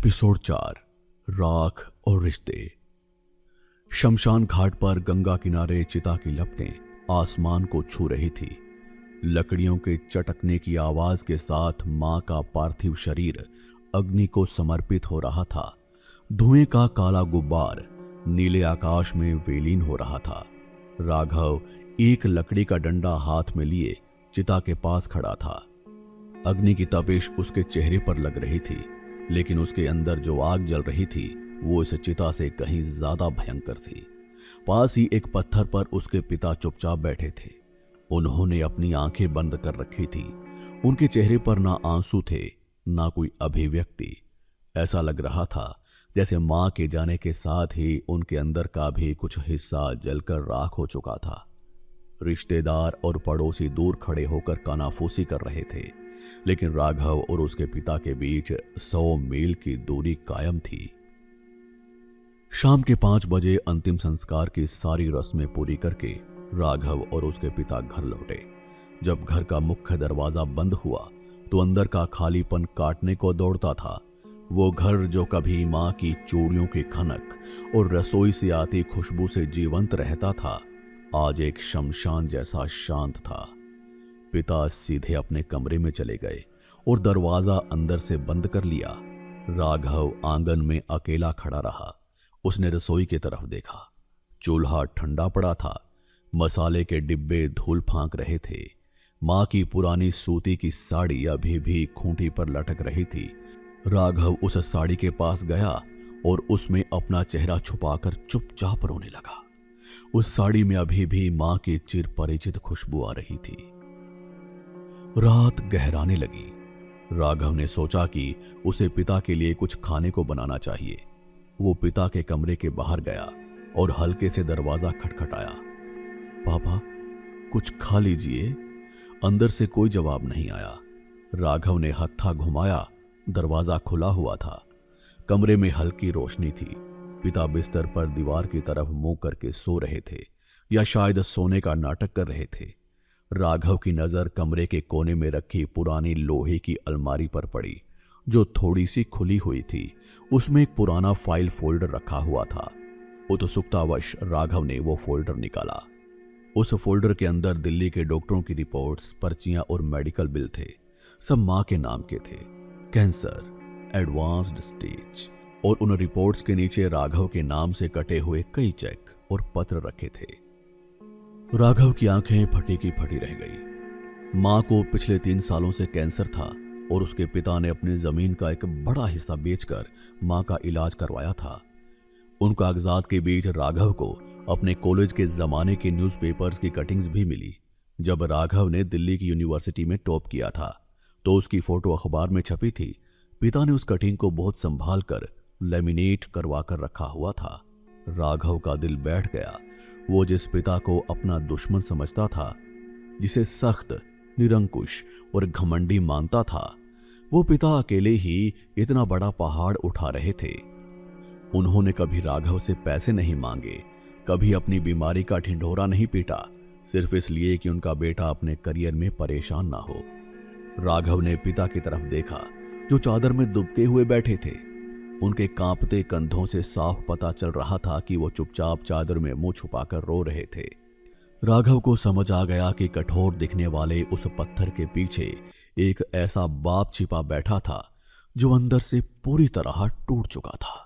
Episode 4 राख और रिश्ते। शमशान घाट पर गंगा किनारे चिता की लपटें आसमान को छू रही थी। लकड़ियों के चटकने की आवाज के साथ मां का पार्थिव शरीर अग्नि को समर्पित हो रहा था। धुएं का काला गुब्बार नीले आकाश में विलीन हो रहा था। राघव एक लकड़ी का डंडा हाथ में लिए चिता के पास खड़ा था। अग्नि की तपिश उसके चेहरे पर लग रही थी, लेकिन उसके अंदर जो आग जल रही थी वो इस चिता से कहीं ज्यादा भयंकर थी। पास ही एक पत्थर पर उसके पिता चुपचाप बैठे थे। उन्होंने अपनी आंखें बंद कर रखी थी। उनके चेहरे पर ना आंसू थे, ना कोई अभिव्यक्ति। ऐसा लग रहा था जैसे मां के जाने के साथ ही उनके अंदर का भी कुछ हिस्सा जलकर राख हो चुका था। रिश्तेदार और पड़ोसी दूर खड़े होकर कानाफूसी कर रहे थे, लेकिन राघव और उसके पिता के बीच 100 मील की दूरी कायम थी। शाम के 5 बजे अंतिम संस्कार की सारी रस्में पूरी करके राघव और उसके पिता घर लौटे। जब घर का मुख्य दरवाजा बंद हुआ तो अंदर का खालीपन काटने को दौड़ता था। वो घर जो कभी मां की चूड़ियों की खनक और रसोई से आती खुशबू से जीवंत रहता था, आज एक शमशान जैसा शांत था। पिता सीधे अपने कमरे में चले गए और दरवाजा अंदर से बंद कर लिया। राघव आंगन में अकेला खड़ा रहा। उसने रसोई की तरफ देखा। चूल्हा ठंडा पड़ा था। मसाले के डिब्बे धूल फांक रहे थे। मां की पुरानी सूती की साड़ी अभी भी खूंटी पर लटक रही थी। राघव उस साड़ी के पास गया और उसमें अपना चेहरा छुपाकर चुपचाप रोने लगा। उस साड़ी में अभी भी मां की चिर परिचित खुशबू आ रही थी। रात गहराने लगी। राघव ने सोचा कि उसे पिता के लिए कुछ खाने को बनाना चाहिए। वो पिता के कमरे के बाहर गया और हल्के से दरवाजा खटखटाया। पापा, कुछ खा लीजिए। अंदर से कोई जवाब नहीं आया। राघव ने हत्था घुमाया। दरवाजा खुला हुआ था। कमरे में हल्की रोशनी थी। पिता बिस्तर पर दीवार की तरफ मुंह करके सो रहे थे, या शायद सोने का नाटक कर रहे थे। राघव की नजर कमरे के कोने में रखी पुरानी लोहे की अलमारी पर पड़ी, जो थोड़ी सी खुली हुई थी। उसमें एक पुराना फाइल फोल्डर रखा हुआ था। उत्सुकतावश राघव ने वो फोल्डर निकाला। उस फोल्डर के अंदर दिल्ली के डॉक्टरों की रिपोर्ट्स, पर्चियां और मेडिकल बिल थे। सब मां के नाम के थे। Cancer, advanced stage. और उन रिपोर्ट्स के नीचे राघव के नाम से कटे हुए कई चेक और पत्र रखे थे। राघव की आंखें फटी की फटी रह गई। मां को पिछले 3 सालों से कैंसर था और उसके पिता ने अपनी जमीन का एक बड़ा हिस्सा बेचकर मां का इलाज करवाया था। उन कागजात के बीच राघव को अपने कॉलेज के जमाने के न्यूज़पेपर्स की कटिंग्स भी मिली। जब राघव ने दिल्ली की यूनिवर्सिटी में टॉप किया था तो उसकी फोटो अखबार में छपी थी। पिता ने उस कटिंग को बहुत संभाल कर लेमिनेट करवा कर रखा हुआ था। राघव का दिल बैठ गया। वो जिस पिता को अपना दुश्मन समझता था, जिसे सख्त, निरंकुश और घमंडी मानता था, वो पिता अकेले ही इतना बड़ा पहाड़ उठा रहे थे। उन्होंने कभी राघव से पैसे नहीं मांगे, कभी अपनी बीमारी का ढिंढोरा नहीं पीटा, सिर्फ इसलिए कि उनका बेटा अपने करियर में परेशान ना हो। राघव ने पिता की तरफ देखा, जो चादर में दुबके हुए बैठे थे। उनके कांपते कंधों से साफ पता चल रहा था कि वो चुपचाप चादर में मुंह छुपाकर रो रहे थे। राघव को समझ आ गया कि कठोर दिखने वाले उस पत्थर के पीछे एक ऐसा बाप छिपा बैठा था जो अंदर से पूरी तरह टूट चुका था।